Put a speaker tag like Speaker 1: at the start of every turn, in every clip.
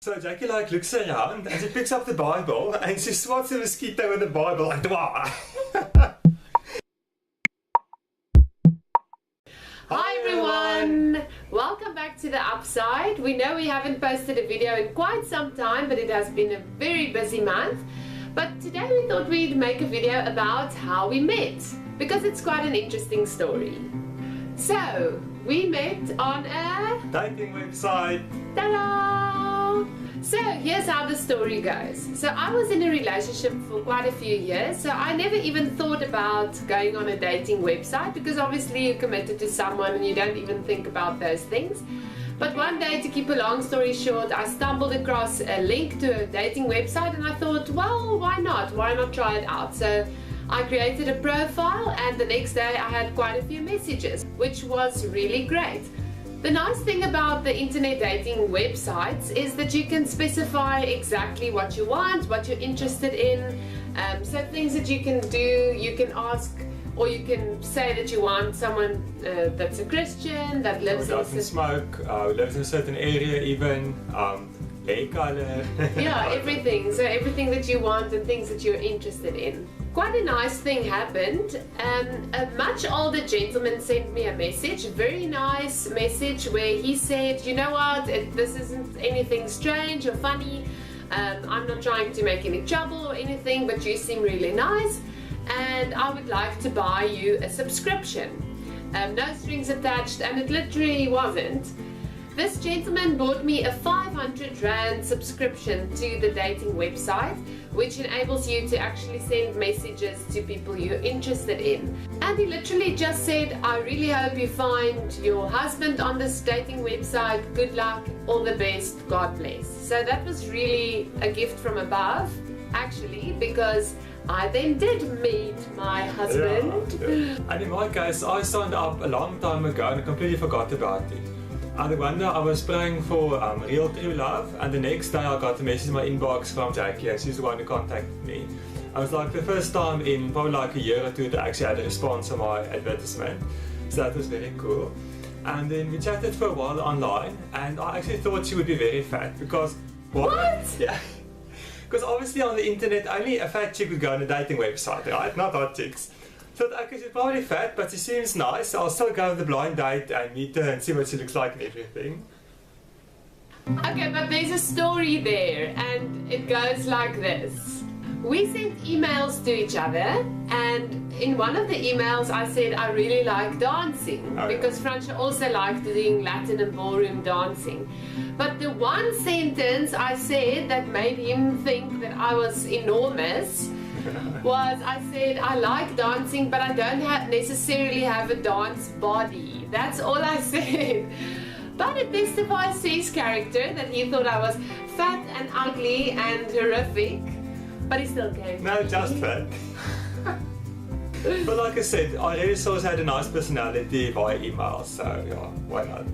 Speaker 1: So Jackie looks around and she picks up the Bible and she swats a mosquito with the Bible like dwah.
Speaker 2: Hi everyone! Welcome back to The Upside. We know we haven't posted a video in quite some time, but it has been a very busy month. But today we thought we'd make a video about how we met, because it's quite an interesting story. So, we met on a
Speaker 1: Dating website.
Speaker 2: ta-da! So here's how the story goes. So I was in a relationship for quite a few years, so I never even thought about going on a dating website, because obviously you're committed to someone and you don't even think about those things. But one day, to keep a long story short, I stumbled across a link to a dating website and I thought, well, why not? Why not try it out? So I created a profile and the next day I had quite a few messages, which was really great. The nice thing about the internet dating websites is that you can specify exactly what you want, what you're interested in, so things that you can do, you can ask, or you can say that you want someone that's a Christian, that lives
Speaker 1: Who doesn't smoke, lives in a certain area even, hair color.
Speaker 2: Yeah, everything. So everything that you want and things that you're interested in. Quite a nice thing happened. A much older gentleman sent me a message, a very nice message, where he said, you know what, this isn't anything strange or funny. I'm not trying to make any trouble or anything, but you seem really nice and I would like to buy you a subscription. No strings attached, and it literally wasn't. This gentleman bought me a 500 Rand subscription to the dating website, which enables you to actually send messages to people you're interested in. And he literally just said, I really hope you find your husband on this dating website. Good luck, all the best, God bless. So that was really a gift from above, actually, because I then did meet my husband.
Speaker 1: Yeah. And in my case, I signed up a long time ago and I completely forgot about it. And one day I was praying for real true love, and the next day I got a message in my inbox from Jackie, and she's the one who contacted me. I was like the first time in probably like a year or two that I actually had a response on my advertisement, so that was very cool. And then we chatted for a while online, and I actually thought she would be very fat, because
Speaker 2: What?
Speaker 1: Yeah. Because obviously on the internet only a fat chick would go on a dating website, right? Not hot chicks. So okay, she's probably fat, but she seems nice, so I'll still go with the blind date and meet her and see what she looks like and everything.
Speaker 2: Okay, but there's a story there, and it goes like this. We sent emails to each other, and in one of the emails I said I really like dancing, because Fransje also liked doing Latin and ballroom dancing. But the one sentence I said that made him think that I was enormous was, I said, I like dancing, but I don't necessarily have a dance body. That's all I said. But it testifies to his character that he thought I was fat and ugly and horrific. But he still came.
Speaker 1: No, just fat. But like I said, I really saw she had a nice personality via email, so yeah, why not?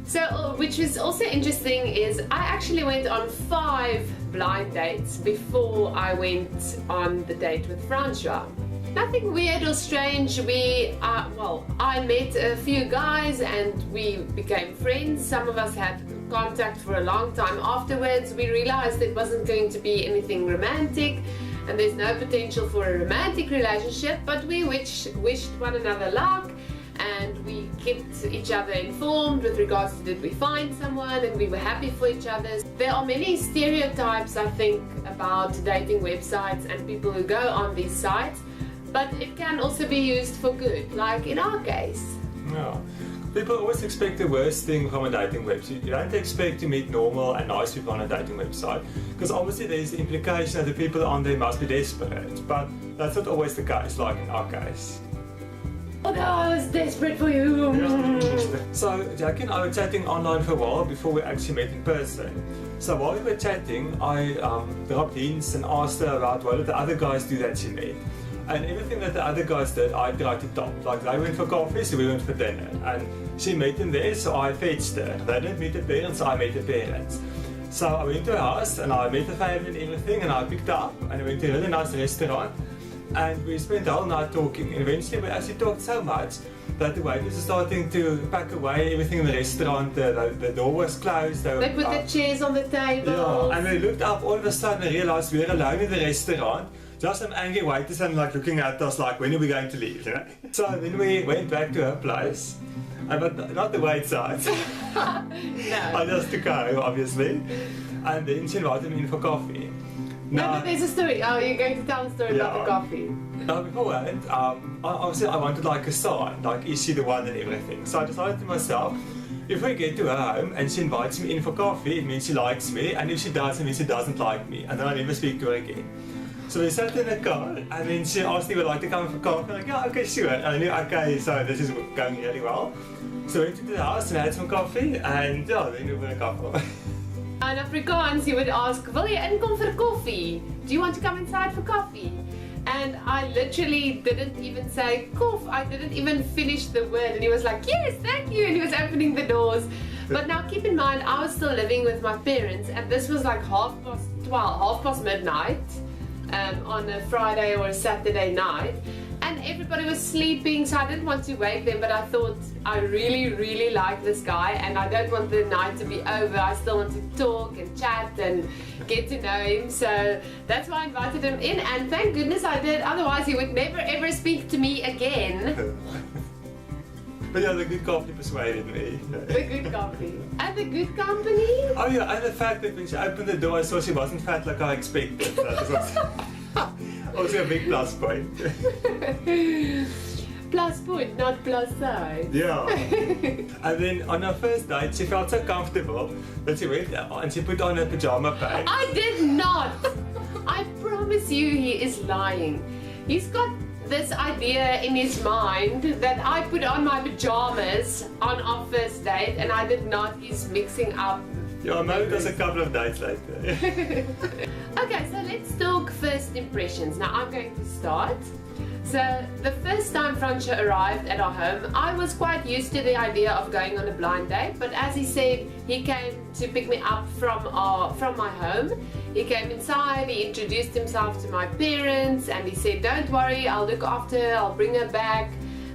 Speaker 2: So, which was also interesting is I actually went on 5 blind dates before I went on the date with Fransje. Nothing weird or strange. I met a few guys and we became friends. Some of us had contact for a long time afterwards. We realized it wasn't going to be anything romantic and there's no potential for a romantic relationship, but we wished one another luck. And we kept each other informed with regards to did we find someone, and we were happy for each other. There are many stereotypes, I think, about dating websites and people who go on these sites, but it can also be used for good, like in our case.
Speaker 1: Yeah. People always expect the worst thing from a dating website. You don't expect to meet normal and nice people on a dating website, because obviously there's the implication that the people on there must be desperate, but that's not always the case, like in our case.
Speaker 2: Although I was desperate for you.
Speaker 1: So Jackie and I were chatting online for a while before we actually met in person. So while we were chatting, I dropped hints and asked her about what did the other guys do that she met. And everything that the other guys did, I tried to top. Like they went for coffee, so we went for dinner. And she met them there, so I fetched her. They didn't meet her parents, so I met her parents. So I went to her house and I met the family and everything, and I picked her up and I went to a really nice restaurant. And we spent the whole night talking, and eventually we actually talked so much that the waiters were starting to pack away everything in the restaurant. The door was closed.
Speaker 2: They put the chairs on the table.
Speaker 1: Yeah, and we looked up all of a sudden and realized we were alone in the restaurant. Just some angry waiters and like looking at us like, when are we going to leave? You know? So then we went back to her place, but not the wait side.
Speaker 2: No.
Speaker 1: I just took her home, obviously, and then she invited me in for coffee.
Speaker 2: No,
Speaker 1: Now,
Speaker 2: but there's a story. Oh, you're going to tell the story about the coffee.
Speaker 1: now beforehand, obviously I wanted like a sign, like is she the one and everything. So I decided to myself, if we get to her home and she invites me in for coffee, it means she likes me, and if she doesn't, it means she doesn't like me, and then I never speak to her again. So we sat in the car, and then she asked me if I'd like to come for coffee. I'm like, yeah, okay, sure. And I knew, okay, so this is going really well. So we went to the house and had some coffee, and yeah, then we were in a couple.
Speaker 2: In Afrikaans, you would ask, wil jy inkom vir koffie? Do you want to come inside for coffee? And I literally didn't even say koff. I didn't even finish the word. And he was like, yes, thank you. And he was opening the doors. But now keep in mind, I was still living with my parents. And this was like 12:30 midnight on a Friday or a Saturday night. And everybody was sleeping, so I didn't want to wake them, but I thought I really, really like this guy and I don't want the night to be over. I still want to talk and chat and get to know him, so that's why I invited him in, and thank goodness I did, otherwise he would never ever speak to me again.
Speaker 1: But yeah, the good coffee persuaded me.
Speaker 2: The good coffee. And the good company?
Speaker 1: Oh yeah, and the fact that when she opened the door I saw she wasn't fat like I expected. That was also a big plus point.
Speaker 2: Plus point, not plus size.
Speaker 1: Yeah. And then on our first date, she felt so comfortable that she went out and she put on her pajama pants.
Speaker 2: I did not! I promise you he is lying. He's got this idea in his mind that I put on my pajamas on our first date, and I did not. He's mixing up.
Speaker 1: Yeah, maybe it was a couple of dates later.
Speaker 2: Okay, so let's talk first impressions. Now I'm going to start. So the first time Francois arrived at our home, I was quite used to the idea of going on a blind date, but as he said, he came to pick me up from my home. He came inside, he introduced himself to my parents, and he said, don't worry, I'll look after her, I'll bring her back.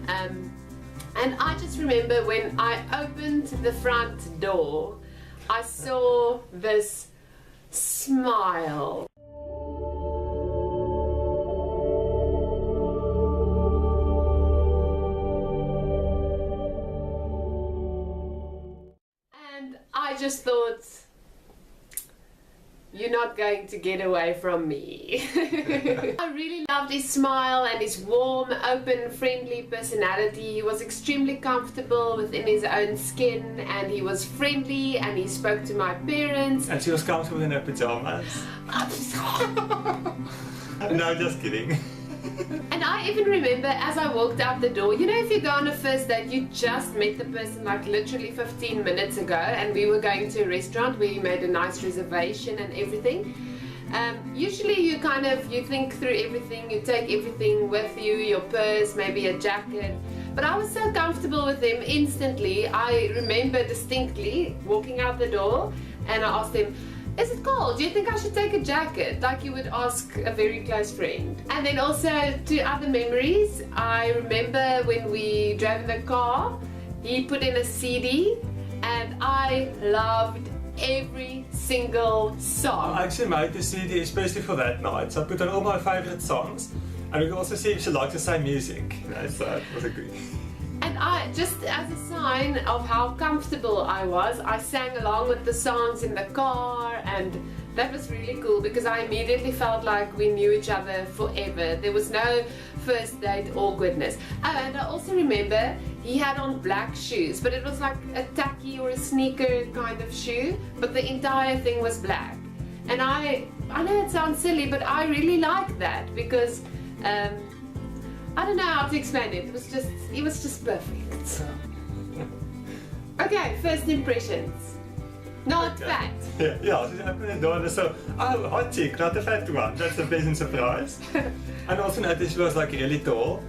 Speaker 2: And I just remember when I opened the front door, I saw this smile. And I just thought, you're not going to get away from me. I really loved his smile and his warm, open, friendly personality. He was extremely comfortable within his own skin, and he was friendly, and he spoke to my parents.
Speaker 1: And she was comfortable in her pajamas. No, just kidding.
Speaker 2: And I even remember as I walked out the door, you know, if you go on a first date, you just met the person like literally 15 minutes ago, and we were going to a restaurant where you made a nice reservation and everything. Usually you think through everything, you take everything with you, your purse, maybe a jacket. But I was so comfortable with him instantly. I remember distinctly walking out the door and I asked him, is it cold? Do you think I should take a jacket? Like you would ask a very close friend. And then also to other memories, I remember when we drove in the car, he put in a CD and I loved every single song.
Speaker 1: I actually made the CD especially for that night, so I put on all my favorite songs, and we could also see if she liked the same music. You know, so it was a good.
Speaker 2: And I, just as a sign of how comfortable I was, I sang along with the songs in the car, and that was really cool because I immediately felt like we knew each other forever. There was no first date awkwardness. Oh, and I also remember he had on black shoes, but it was like a tacky or a sneaker kind of shoe, but the entire thing was black. And I know it sounds silly, but I really liked that because I don't know how to explain it. It was just perfect. Okay, first impressions. Not fat.
Speaker 1: Yeah, she opened the door and I saw, oh, hot chick, not a fat one. That's a pleasant surprise. And also noticed she was like really tall.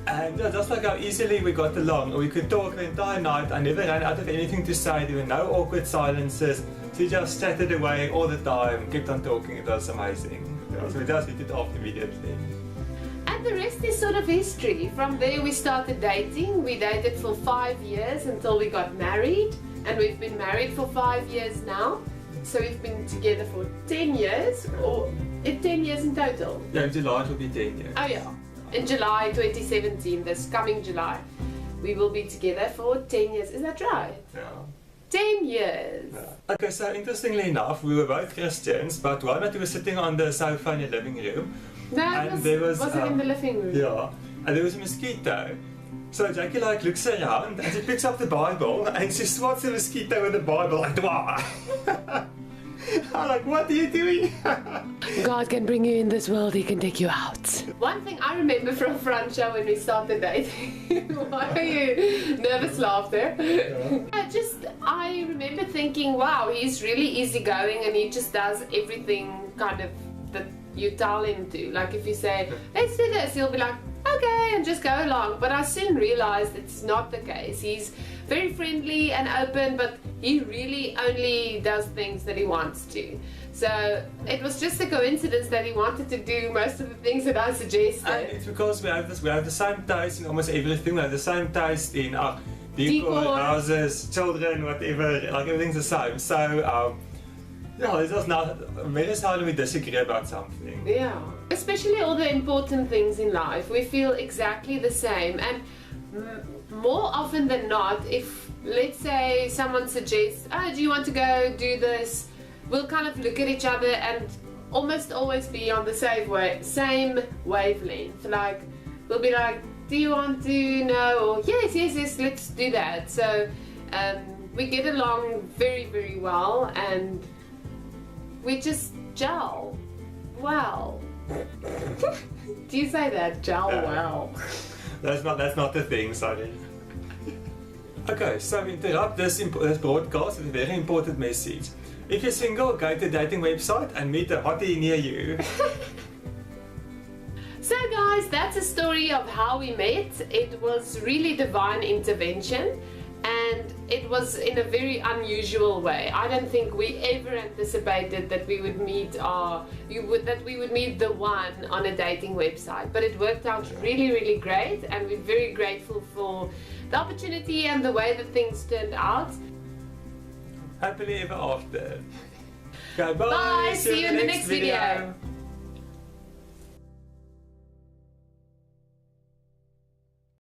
Speaker 1: And yeah, just like how easily we got along. We could talk the entire night. I never ran out of anything to say. There were no awkward silences. She just chatted away all the time, kept on talking. It was amazing. Yeah, so we just hit it off immediately.
Speaker 2: the rest is sort of history. From there we started dating. We dated for 5 years until we got married, and we've been married for 5 years now. So we've been together for 10 years, or 10 years in total.
Speaker 1: Yeah, in July it will be 10 years.
Speaker 2: Oh yeah, in July 2017, this coming July, we will be together for 10 years. Is that right?
Speaker 1: Yeah.
Speaker 2: 10 years.
Speaker 1: Yeah. Okay, so interestingly enough, we were both Christians, but one night we were sitting on the sofa in the living room.
Speaker 2: No,
Speaker 1: And there was,
Speaker 2: it in the living room?
Speaker 1: Yeah, and there was a mosquito. So Jackie like looks around and she picks up the Bible and she swats the mosquito with the Bible like, wow. I'm like, what are you doing?
Speaker 2: God can bring you in this world, He can take you out. One thing I remember from Francia when we started dating, why are you nervous laughter? I remember thinking, wow, he's really easygoing and he just does everything kind of that you tell him to. Like if you say, let's do this, he'll be like, okay, and just go along. But I soon realized it's not the case. He's very friendly and open, but he really only does things that he wants to. So it was just a coincidence that he wanted to do most of the things that I suggested.
Speaker 1: And it's because we have the same taste in almost everything. We have the same taste in decor, houses, children, whatever. Like everything's the same. So yeah, this was not very seldom we disagree about something.
Speaker 2: Yeah, especially all the important things in life. We feel exactly the same, and more often than not, if let's say someone suggests, oh, do you want to go do this? We'll kind of look at each other and almost always be on the same wavelength. Like we'll be like, do you want to know? Or yes, let's do that. So we get along very, very well, and we just gel well. Do you say that? Gel well.
Speaker 1: That's not the thing, sorry. Okay, so we interrupt this broadcast with a very important message. If you're single, go to a dating website and meet a hottie near you.
Speaker 2: So guys, that's a story of how we met. It was really divine intervention, and it was in a very unusual way. I don't think we ever anticipated that we would meet the one on a dating website, but it worked out really, really great, and we're very grateful for the opportunity and the way that things turned out.
Speaker 1: Happily ever after. Okay, bye.
Speaker 2: Bye. See you in the next video.